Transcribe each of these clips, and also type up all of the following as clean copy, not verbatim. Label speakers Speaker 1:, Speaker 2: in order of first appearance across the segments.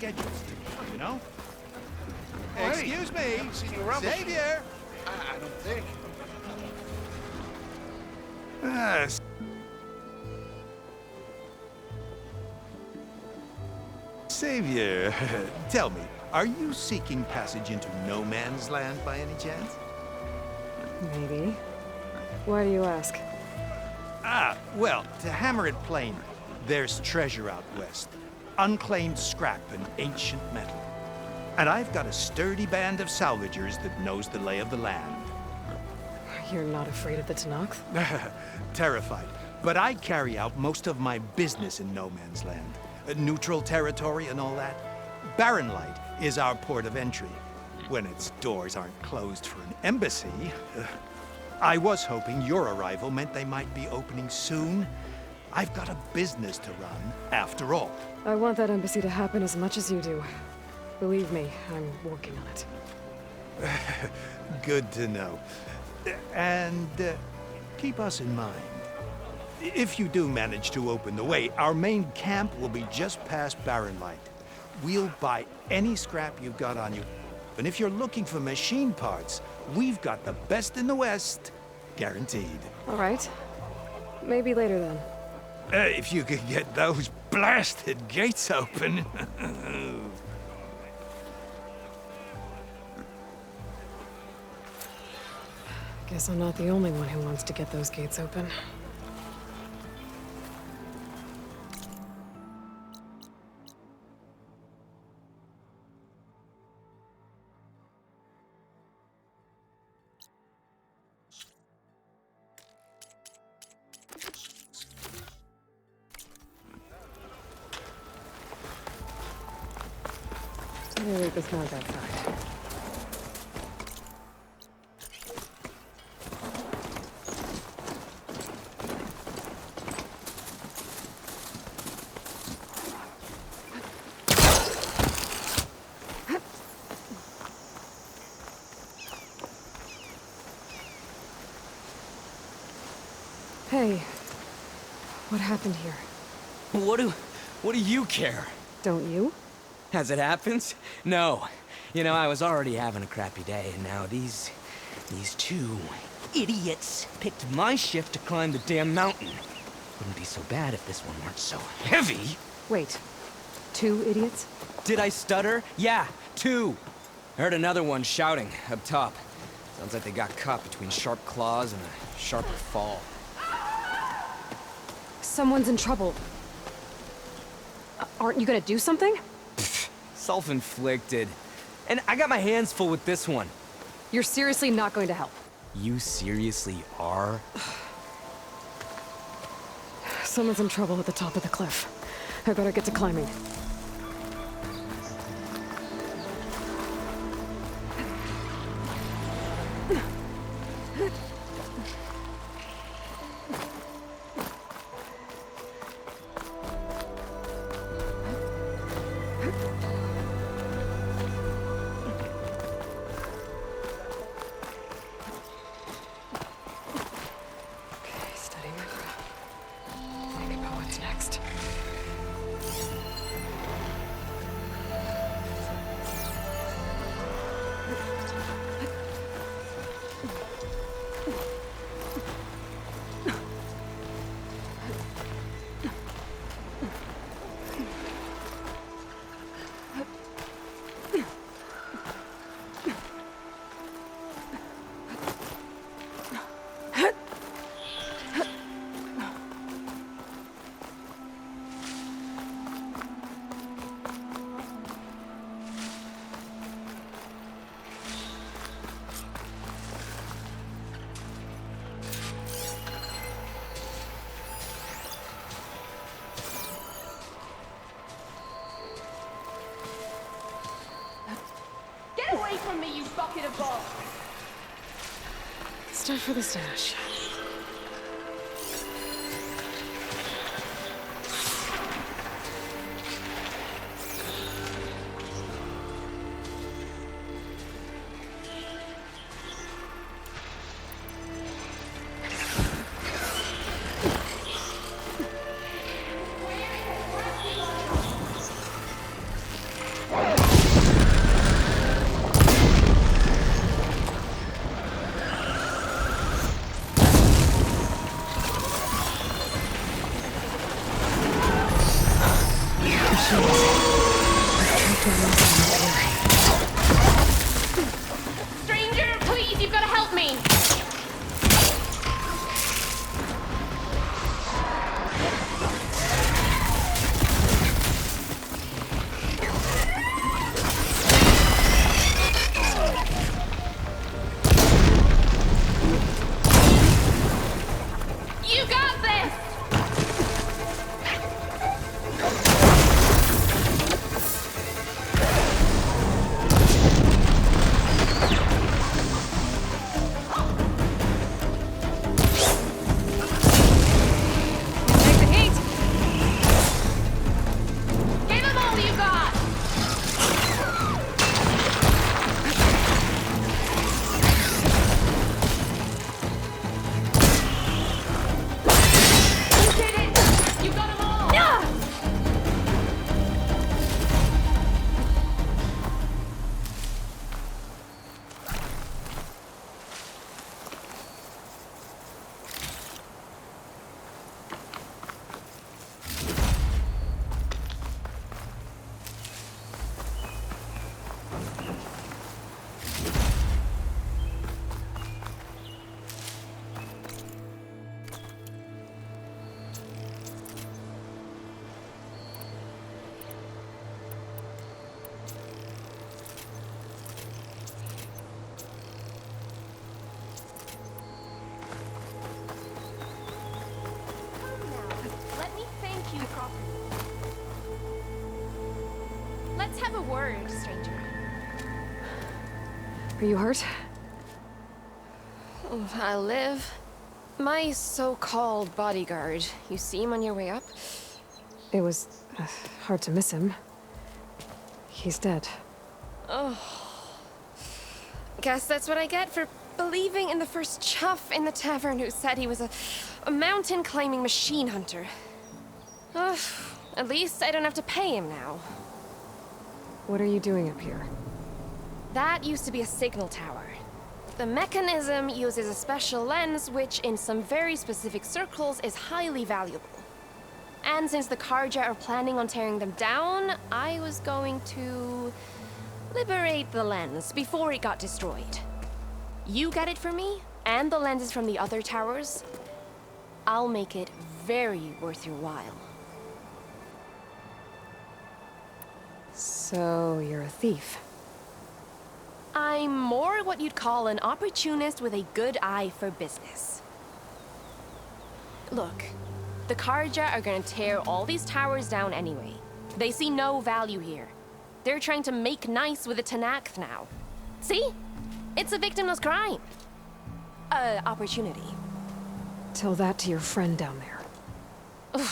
Speaker 1: schedules, you know?
Speaker 2: Hey,
Speaker 1: Excuse me,
Speaker 2: seen you around before.
Speaker 1: Xavier!
Speaker 2: I don't think.
Speaker 1: Ah, Xavier, tell me, are you seeking passage into no man's land by any chance?
Speaker 3: Maybe. Why do you ask?
Speaker 1: Ah, well, to hammer it plain, there's treasure out west. Unclaimed scrap and ancient metal. And I've got a sturdy band of salvagers that knows the lay of the land.
Speaker 3: You're not afraid of the Tanakh?
Speaker 1: Terrified. But I carry out most of my business in no man's land. Neutral territory and all that. Barren Light is our port of entry, when its doors aren't closed for an embassy. I was hoping your arrival meant they might be opening soon. I've got a business to run, after all.
Speaker 3: I want that embassy to happen as much as you do. Believe me, I'm working on it.
Speaker 1: Good to know. And keep us in mind. If you do manage to open the way, our main camp will be just past Barren Light. We'll buy any scrap you've got on you. And if you're looking for machine parts, we've got the best in the West, guaranteed.
Speaker 3: All right. Maybe later then.
Speaker 1: If you could get those blasted gates open.
Speaker 3: Guess I'm not the only one who wants to get those gates open. I'm gonna leave this mount outside. Hey, what happened here?
Speaker 4: What do you care?
Speaker 3: Don't you?
Speaker 4: As it happens? No. You know, I was already having a crappy day, and now these two idiots picked my shift to climb the damn mountain. Wouldn't be so bad if this one weren't so heavy.
Speaker 3: Wait, 2 idiots?
Speaker 4: Did I stutter? Yeah, 2. I heard another one shouting up top. Sounds like they got caught between sharp claws and a sharper fall.
Speaker 3: Someone's in trouble. Aren't you gonna do something?
Speaker 4: Self-inflicted. And I got my hands full with this one.
Speaker 3: You're seriously not going to help.
Speaker 4: You seriously are?
Speaker 3: Someone's in trouble at the top of the cliff. I better get to climbing. Next.
Speaker 5: Get away from me, you bucket of balls!
Speaker 3: It's time for the stash. Are you hurt?
Speaker 6: I live. My so-called bodyguard. You see him on your way up?
Speaker 3: It was hard to miss him. He's dead.
Speaker 6: Guess that's what I get for believing in the first chuff in the tavern who said he was a mountain-climbing machine hunter. At least I don't have to pay him now.
Speaker 3: What are you doing up here?
Speaker 6: That used to be a signal tower. The mechanism uses a special lens which, in some very specific circles, is highly valuable. And since the Karja are planning on tearing them down, I was going to liberate the lens before it got destroyed. You get it for me, and the lenses from the other towers. I'll make it very worth your while.
Speaker 3: So, you're a thief.
Speaker 6: I'm more what you'd call an opportunist with a good eye for business. Look, the Karja are gonna tear all these towers down anyway. They see no value here. They're trying to make nice with the Tenakth now. See? It's a victimless crime. Opportunity.
Speaker 3: Tell that to your friend down there.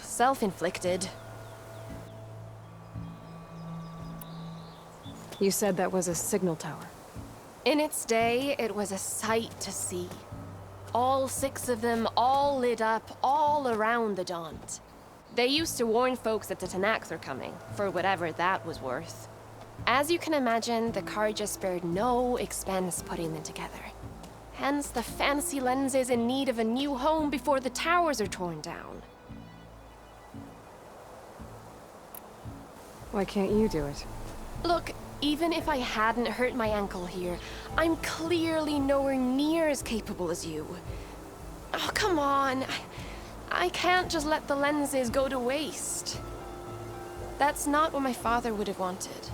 Speaker 6: Self-inflicted.
Speaker 3: You said that was a signal tower.
Speaker 6: In its day, it was a sight to see. All 6 of them, all lit up, all around the Daunt. They used to warn folks that the Tenakth are coming, for whatever that was worth. As you can imagine, the Karja spared no expense putting them together. Hence the fancy lenses in need of a new home before the towers are torn down.
Speaker 3: Why can't you do it?
Speaker 6: Look, even if I hadn't hurt my ankle here, I'm clearly nowhere near as capable as you. Oh, come on. I can't just let the lenses go to waste. That's not what my father would have wanted.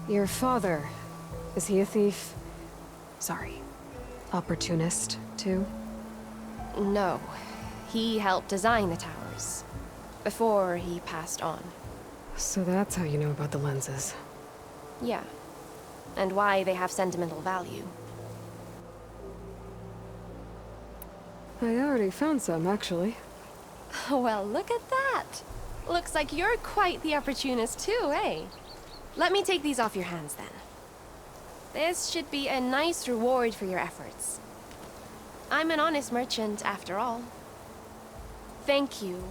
Speaker 3: Your father, is he a thief? Sorry, opportunist, too?
Speaker 6: No. He helped design the towers. Before he passed on.
Speaker 3: So that's how you know about the lenses.
Speaker 6: Yeah. And why they have sentimental value.
Speaker 3: I already found some, actually.
Speaker 6: Well, look at that. Looks like you're quite the opportunist too, eh? Let me take these off your hands then. This should be a nice reward for your efforts. I'm an honest merchant, after all. Thank you.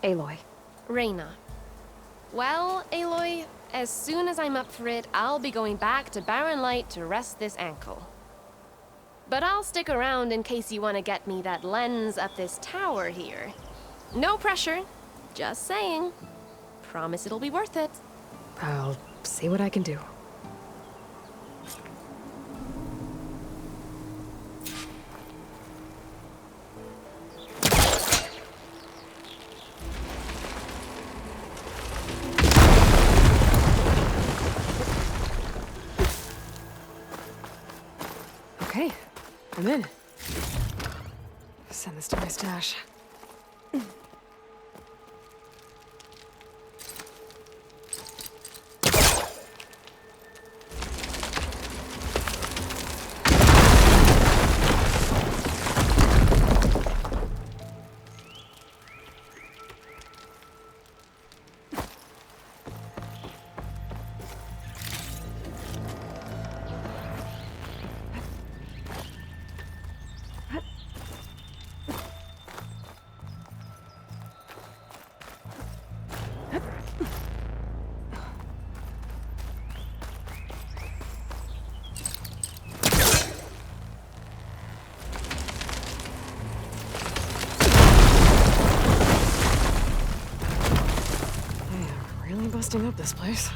Speaker 3: Aloy.
Speaker 6: Reyna. Well, Aloy, as soon as I'm up for it, I'll be going back to Barren Light to rest this ankle. But I'll stick around in case you want to get me that lens up this tower here. No pressure. Just saying. Promise it'll be worth it.
Speaker 3: I'll see what I can do. Okay, I'm in. Send this to my stash. Busting up this place.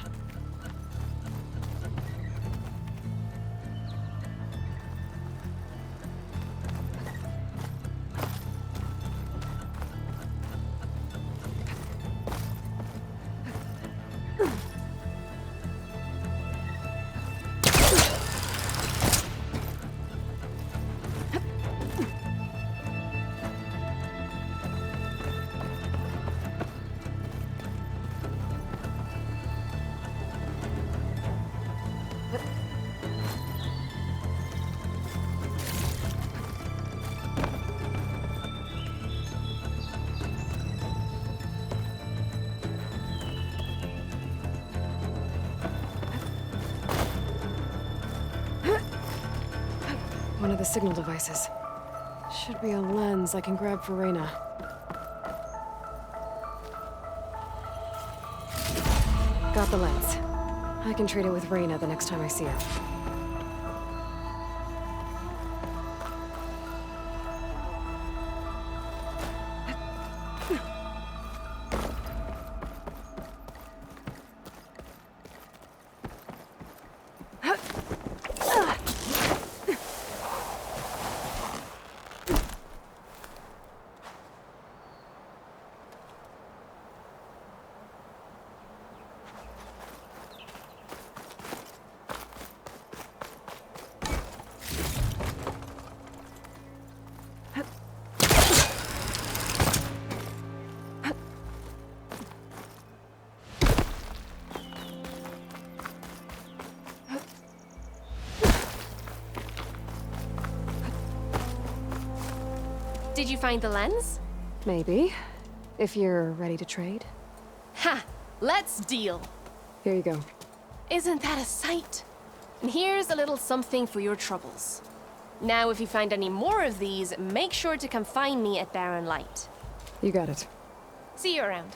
Speaker 3: the signal devices. Should be a lens I can grab for Reyna. Got the lens. I can trade it with Reyna the next time I see her.
Speaker 6: Did you find the lens?
Speaker 3: Maybe. If you're ready to trade.
Speaker 6: Ha! Let's deal.
Speaker 3: Here you go.
Speaker 6: Isn't that a sight? And here's a little something for your troubles. Now, if you find any more of these, make sure to come find me at Barren Light.
Speaker 3: You got it.
Speaker 6: See you around.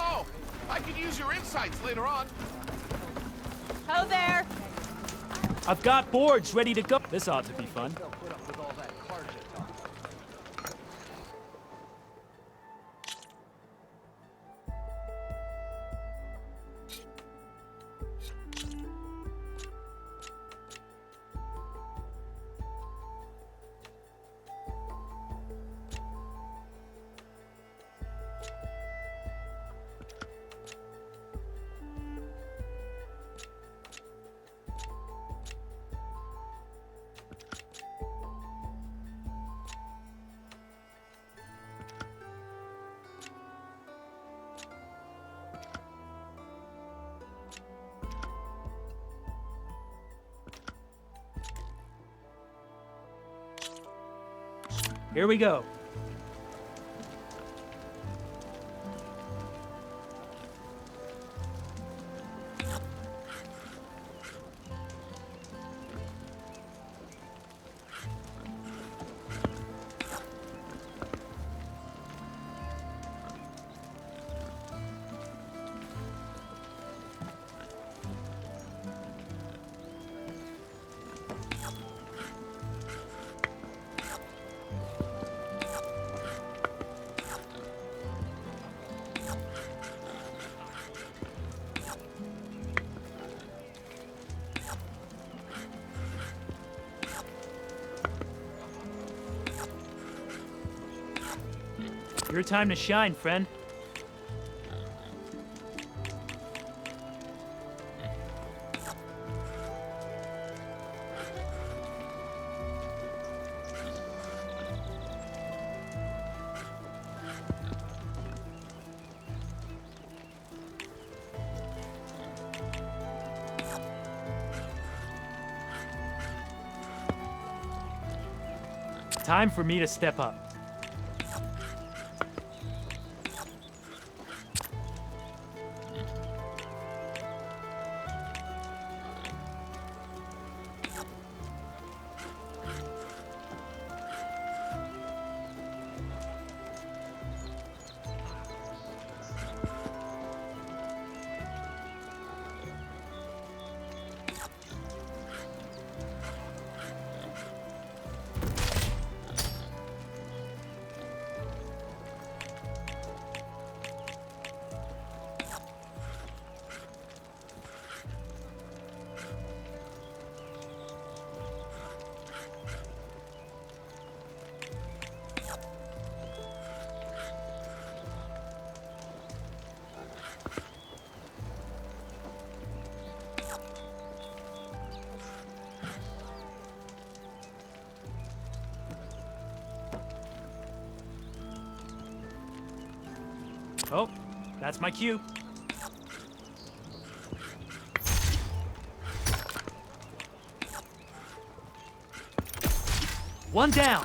Speaker 2: Oh, I could use your insights later on.
Speaker 5: Ho there!
Speaker 7: I've got boards ready to go. This ought to be fun.
Speaker 2: Put up with all that Karja talk.
Speaker 7: Here we go. Your time to shine, friend. Time for me to step up. Oh, that's my cue. One down.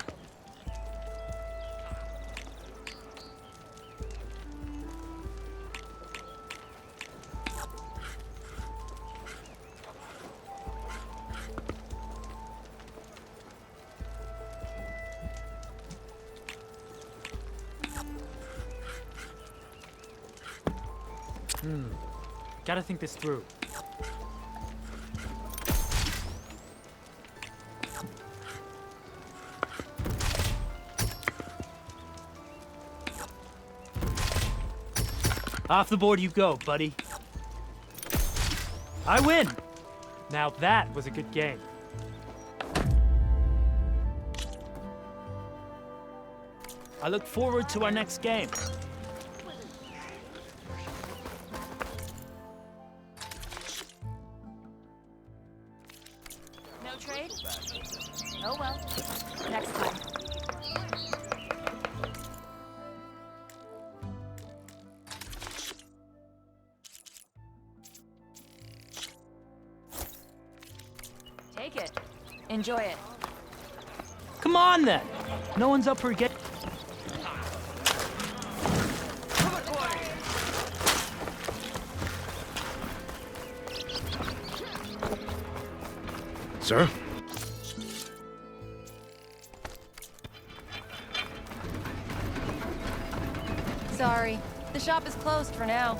Speaker 7: Gotta think this through. Off the board you go, buddy. I win! Now that was a good game. I look forward to our next game.
Speaker 5: No trade? Oh well. Next time. Take it. Enjoy it.
Speaker 7: Come on then! No one's up for get.
Speaker 1: Sir?
Speaker 5: Sorry. The shop is closed for now.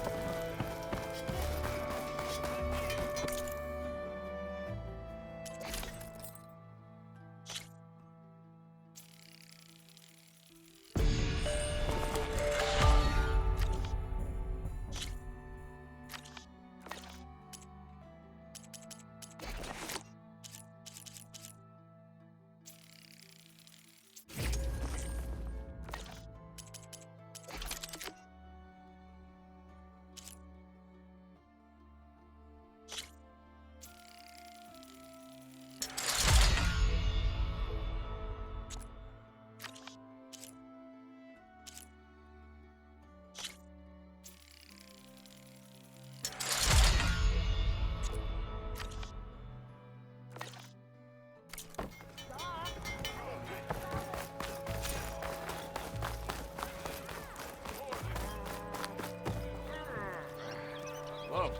Speaker 2: Whoa.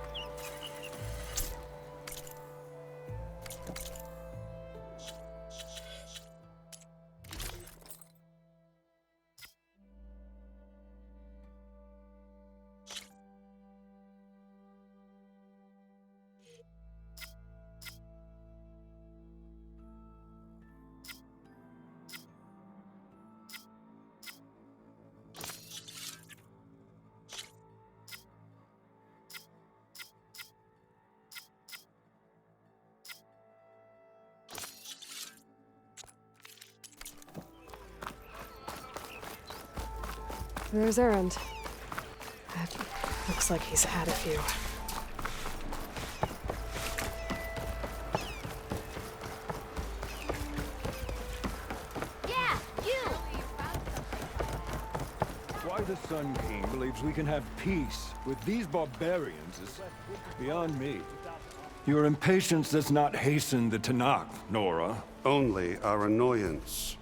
Speaker 3: There's Errand. It looks like he's had a few.
Speaker 6: Yeah, you!
Speaker 8: Why the Sun King believes we can have peace with these barbarians is beyond me. Your impatience does not hasten the Tanakh, Nora.
Speaker 9: Only our annoyance.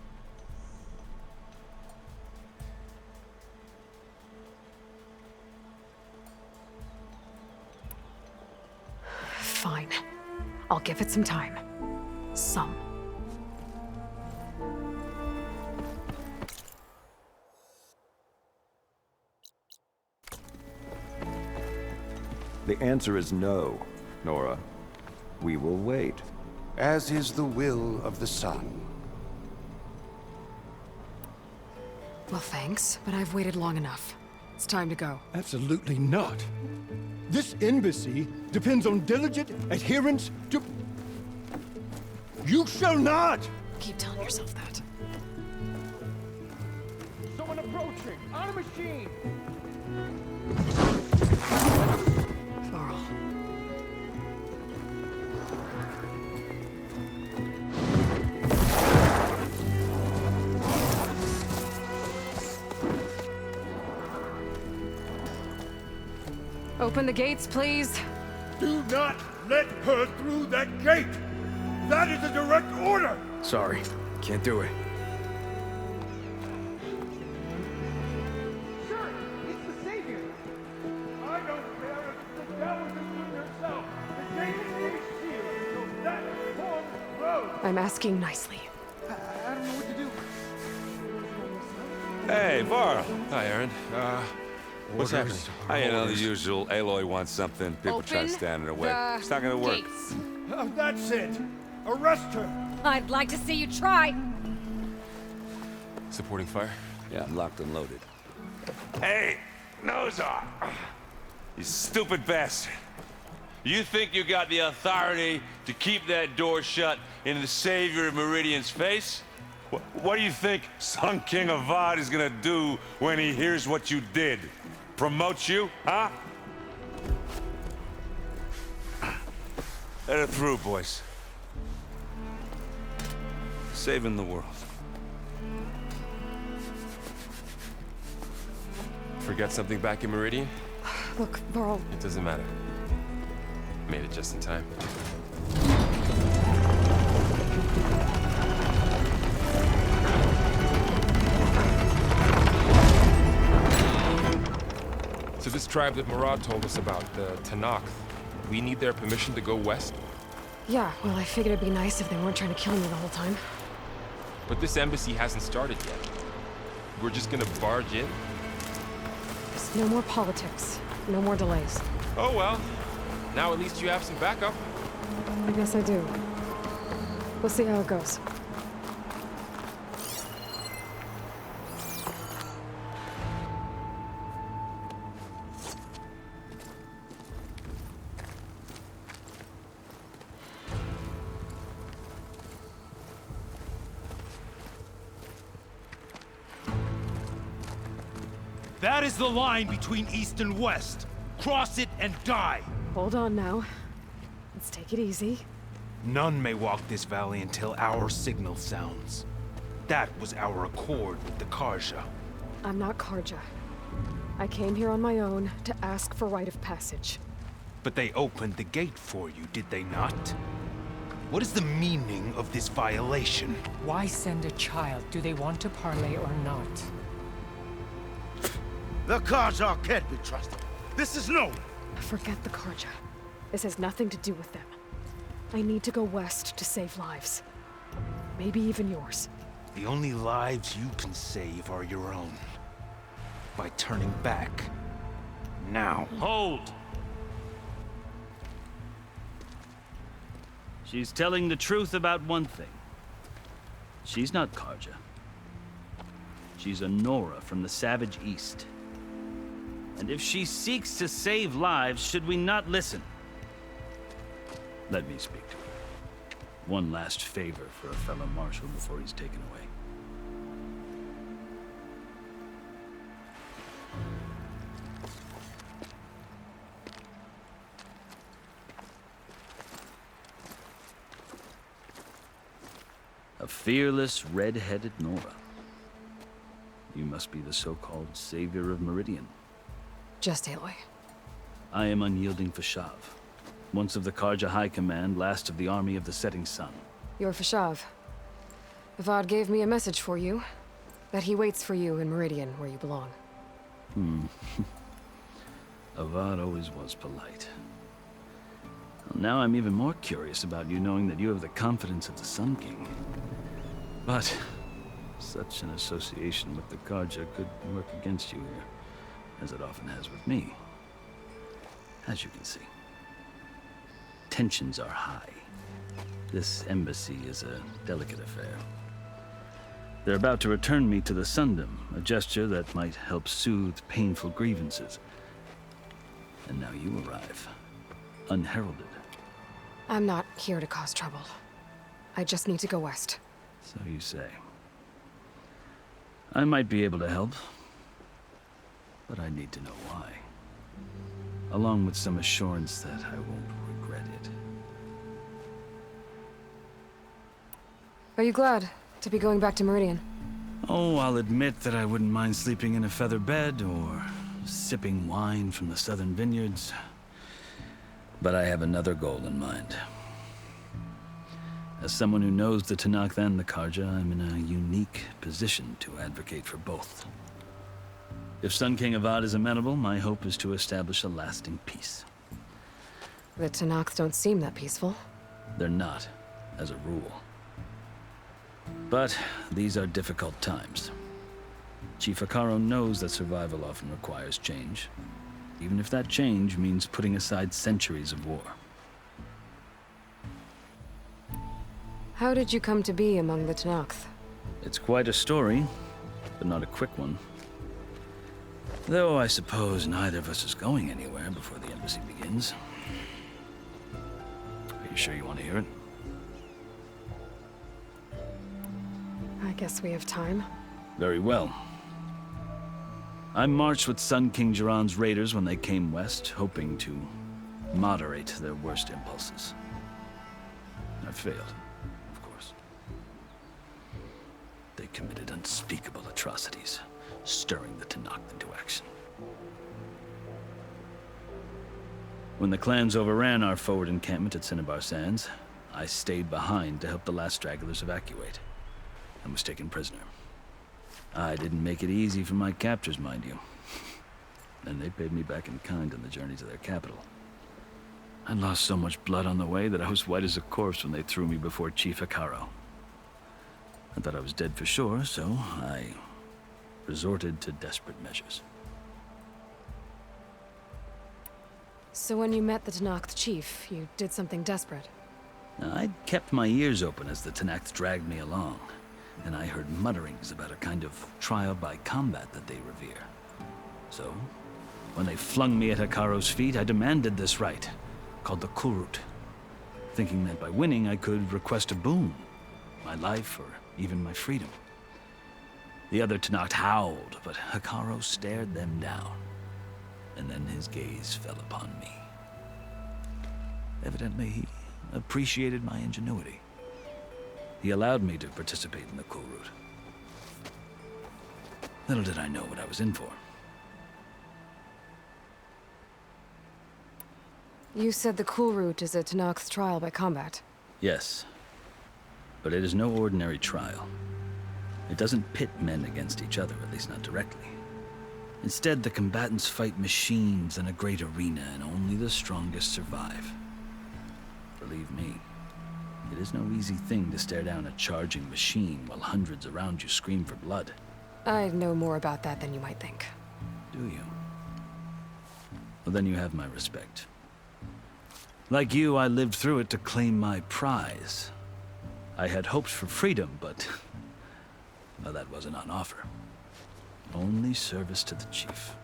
Speaker 3: I'll give it some time. Some.
Speaker 8: The answer is no, Nora. We will wait.
Speaker 1: As is the will of the sun.
Speaker 3: Well, thanks, but I've waited long enough. It's time to go.
Speaker 8: Absolutely not. This embassy depends on diligent adherence to... You shall not!
Speaker 3: Keep telling yourself that.
Speaker 8: Someone approaching! On a machine!
Speaker 3: Varl. Open the gates, please.
Speaker 8: Do not let her through that gate! That is a direct order!
Speaker 4: Sorry, can't do it.
Speaker 8: Sir, it's the Savior! I don't care if the devil is with yourself! The gate is sealed until that form grows!
Speaker 3: I'm asking nicely.
Speaker 8: I don't know what to do.
Speaker 2: Hey, Varl. Hi, Aaron. What's
Speaker 8: Orders,
Speaker 2: happening? You know, the
Speaker 8: orders.
Speaker 2: usual. Aloy wants something. People try to stand in her way. It's not gonna work.
Speaker 5: Gates.
Speaker 8: Oh, that's it! Arrest her!
Speaker 5: I'd like to see you try.
Speaker 2: Supporting fire?
Speaker 9: Yeah, I'm locked and loaded.
Speaker 2: Hey, Nozar! You stupid bastard. You think you got the authority to keep that door shut in the Savior of Meridian's face? What do you think Sun King Avad is gonna do when he hears what you did? Promote you, huh? Let her through, boys. Saving the world.
Speaker 10: Forget something back in Meridian?
Speaker 3: Look, Varl,
Speaker 10: It doesn't matter. Made it just in time. So this tribe that Murad told us about, the Tanakh, we need their permission to go west?
Speaker 3: yeah, well, I figured it'd be nice if they weren't trying to kill me the whole time.
Speaker 10: But this embassy hasn't started yet. We're just gonna barge in?
Speaker 3: There's no more politics. No more delays.
Speaker 10: Oh well. Now at least you have some backup.
Speaker 3: I guess I do. We'll see how it goes.
Speaker 1: That is the line between East and West. Cross it and die.
Speaker 3: Hold on now. Let's take it easy.
Speaker 1: None may walk this valley until our signal sounds. That was our accord with the Karja.
Speaker 3: I'm not Karja. I came here on my own to ask for rite of passage.
Speaker 1: But they opened the gate for you, did they not? What is the meaning of this violation?
Speaker 11: Why send a child? Do they want to parley or not?
Speaker 1: The Karja can't be trusted. This is known.
Speaker 3: Forget the Karja. This has nothing to do with them. I need to go west to save lives. Maybe even yours.
Speaker 1: The only lives you can save are your own. By turning back. Now.
Speaker 7: Hold! She's telling the truth about one thing. She's not Karja. She's a Nora from the Savage East. And if she seeks to save lives, should we not listen? Let me speak to her. One last favor for a fellow marshal before he's taken away. A fearless, red-headed Nora. You must be the so-called Savior of Meridian.
Speaker 3: Just Aloy.
Speaker 7: I am unyielding Fashav. Once of the Karja High Command, last of the army of the Setting Sun.
Speaker 3: You're Fashav. Avad gave me a message for you. That he waits for you in Meridian, where you belong.
Speaker 7: Avad always was polite. Well, now I'm even more curious about you knowing that you have the confidence of the Sun King. But such an association with the Karja could work against you here, as it often has with me. As you can see, tensions are high. This embassy is a delicate affair. They're about to return me to the Sundom, a gesture that might help soothe painful grievances. And now you arrive, unheralded.
Speaker 3: I'm not here to cause trouble. I just need to go west.
Speaker 7: So you say. I might be able to help, but I need to know why. Along with some assurance that I won't regret it.
Speaker 3: Are you glad to be going back to Meridian?
Speaker 7: Oh, I'll admit that I wouldn't mind sleeping in a feather bed or sipping wine from the southern vineyards. But I have another goal in mind. As someone who knows the Tenakth and the Karja, I'm in a unique position to advocate for both. If Sun King Avad is amenable, my hope is to establish a lasting peace.
Speaker 3: The Tenakth don't seem that peaceful.
Speaker 7: They're not, as a rule. But these are difficult times. Chief Hekarro knows that survival often requires change, even if that change means putting aside centuries of war.
Speaker 3: How did you come to be among the Tenakth?
Speaker 7: It's quite a story, but not a quick one. Though I suppose neither of us is going anywhere before the embassy begins. Are you sure you want to hear it?
Speaker 3: I guess we have time.
Speaker 7: Very well. I marched with Sun King Jiran's raiders when they came west, hoping to moderate their worst impulses. I failed, of course. They committed unspeakable atrocities, stirring the Tenakth into action. When the clans overran our forward encampment at Cinnabar Sands, I stayed behind to help the last stragglers evacuate, and was taken prisoner. I didn't make it easy for my captors, mind you. And they paid me back in kind on the journey to their capital. I lost so much blood on the way that I was white as a corpse when they threw me before Chief Hekarro. I thought I was dead for sure, so I resorted to desperate measures.
Speaker 3: So when you met the Tenakth chief, you did something desperate?
Speaker 7: I'd kept my ears open as the Tenakth dragged me along, and I heard mutterings about a kind of trial by combat that they revere. So, when they flung me at Hekarro's feet, I demanded this rite, called the Kulrut, thinking that by winning I could request a boon, my life or even my freedom. The other Tenakth howled, but Hekarro stared them down, and then his gaze fell upon me. Evidently, he appreciated my ingenuity. He allowed me to participate in the Kulrut. Little did I know what I was in for.
Speaker 3: You said the Kulrut is a Tenakth trial by combat.
Speaker 7: Yes, but it is no ordinary trial. It doesn't pit men against each other, at least not directly. Instead, the combatants fight machines in a great arena, and only the strongest survive. Believe me, it is no easy thing to stare down a charging machine while hundreds around you scream for blood.
Speaker 3: I know more about that than you might think.
Speaker 7: Do you? Well, then you have my respect. Like you, I lived through it to claim my prize. I had hoped for freedom, but well, that wasn't on offer. Only service to the chief.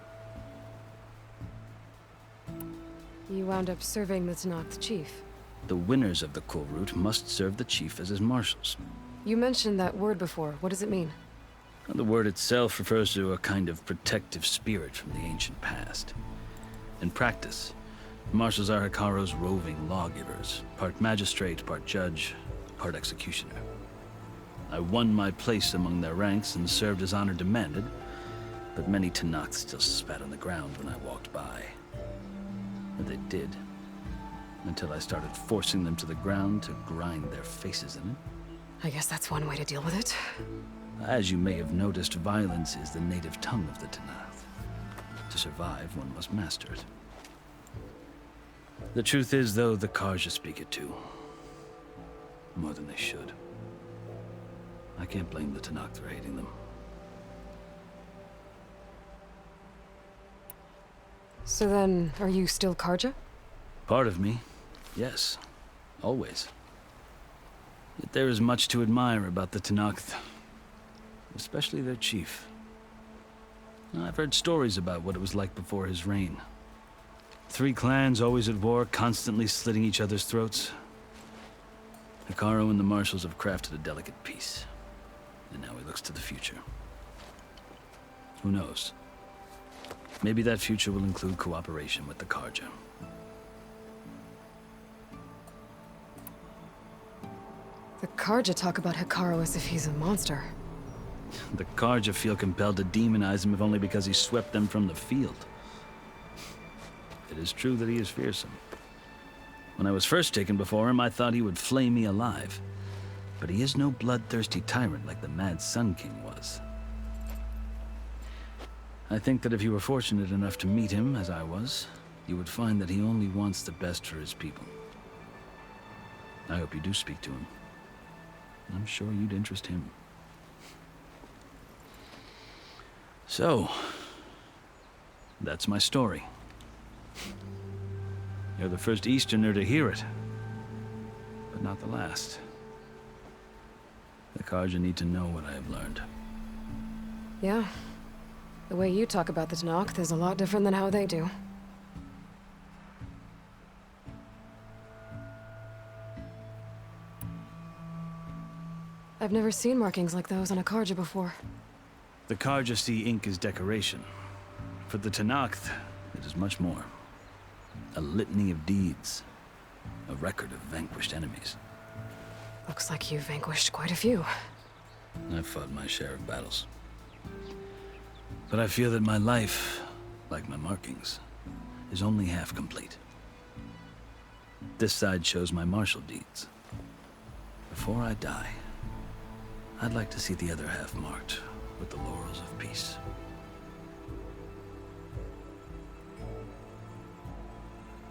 Speaker 3: You wound up serving the Tenakth chief.
Speaker 7: The winners of the Kulrut must serve the chief as his marshals.
Speaker 3: You mentioned that word before. What does it mean?
Speaker 7: The word itself refers to a kind of protective spirit from the ancient past. In practice, marshals are Hekarro's roving lawgivers, part magistrate, part judge, part executioner. I won my place among their ranks and served as honor demanded, but many Tenakth still spat on the ground when I walked by. But they did, until I started forcing them to the ground to grind their faces in it.
Speaker 3: I guess that's one way to deal with it.
Speaker 7: As you may have noticed, violence is the native tongue of the Tenakth. To survive, one must master it. The truth is, though, the Karja speak it too. More than they should. I can't blame the Tanakh for hating them.
Speaker 3: So then, are you still Karja?
Speaker 7: Part of me, yes. Always. Yet there is much to admire about the Tanakh, especially their chief. I've heard stories about what it was like before his reign. 3 clans always at war, constantly slitting each other's throats. Hikaru and the marshals have crafted a delicate peace. And now he looks to the future. Who knows? Maybe that future will include cooperation with the Karja.
Speaker 3: The Karja talk about Hikaru as if he's a monster.
Speaker 7: The Karja feel compelled to demonize him if only because he swept them from the field. It is true that he is fearsome. When I was first taken before him, I thought he would flay me alive. But he is no bloodthirsty tyrant like the Mad Sun King was. I think that if you were fortunate enough to meet him, as I was, you would find that he only wants the best for his people. I hope you do speak to him. I'm sure you'd interest him. So, that's my story. You're the first Easterner to hear it, but not the last. The Karja need to know what I have learned.
Speaker 3: Yeah. The way you talk about the Tanakh is a lot different than how they do. I've never seen markings like those on a Karja before.
Speaker 7: The Karja see ink as decoration. For the Tanakh, it is much more. A litany of deeds. A record of vanquished enemies.
Speaker 3: Looks like you've vanquished quite a few.
Speaker 7: I've fought my share of battles. But I feel that my life, like my markings, is only half complete. This side shows my martial deeds. Before I die, I'd like to see the other half marked with the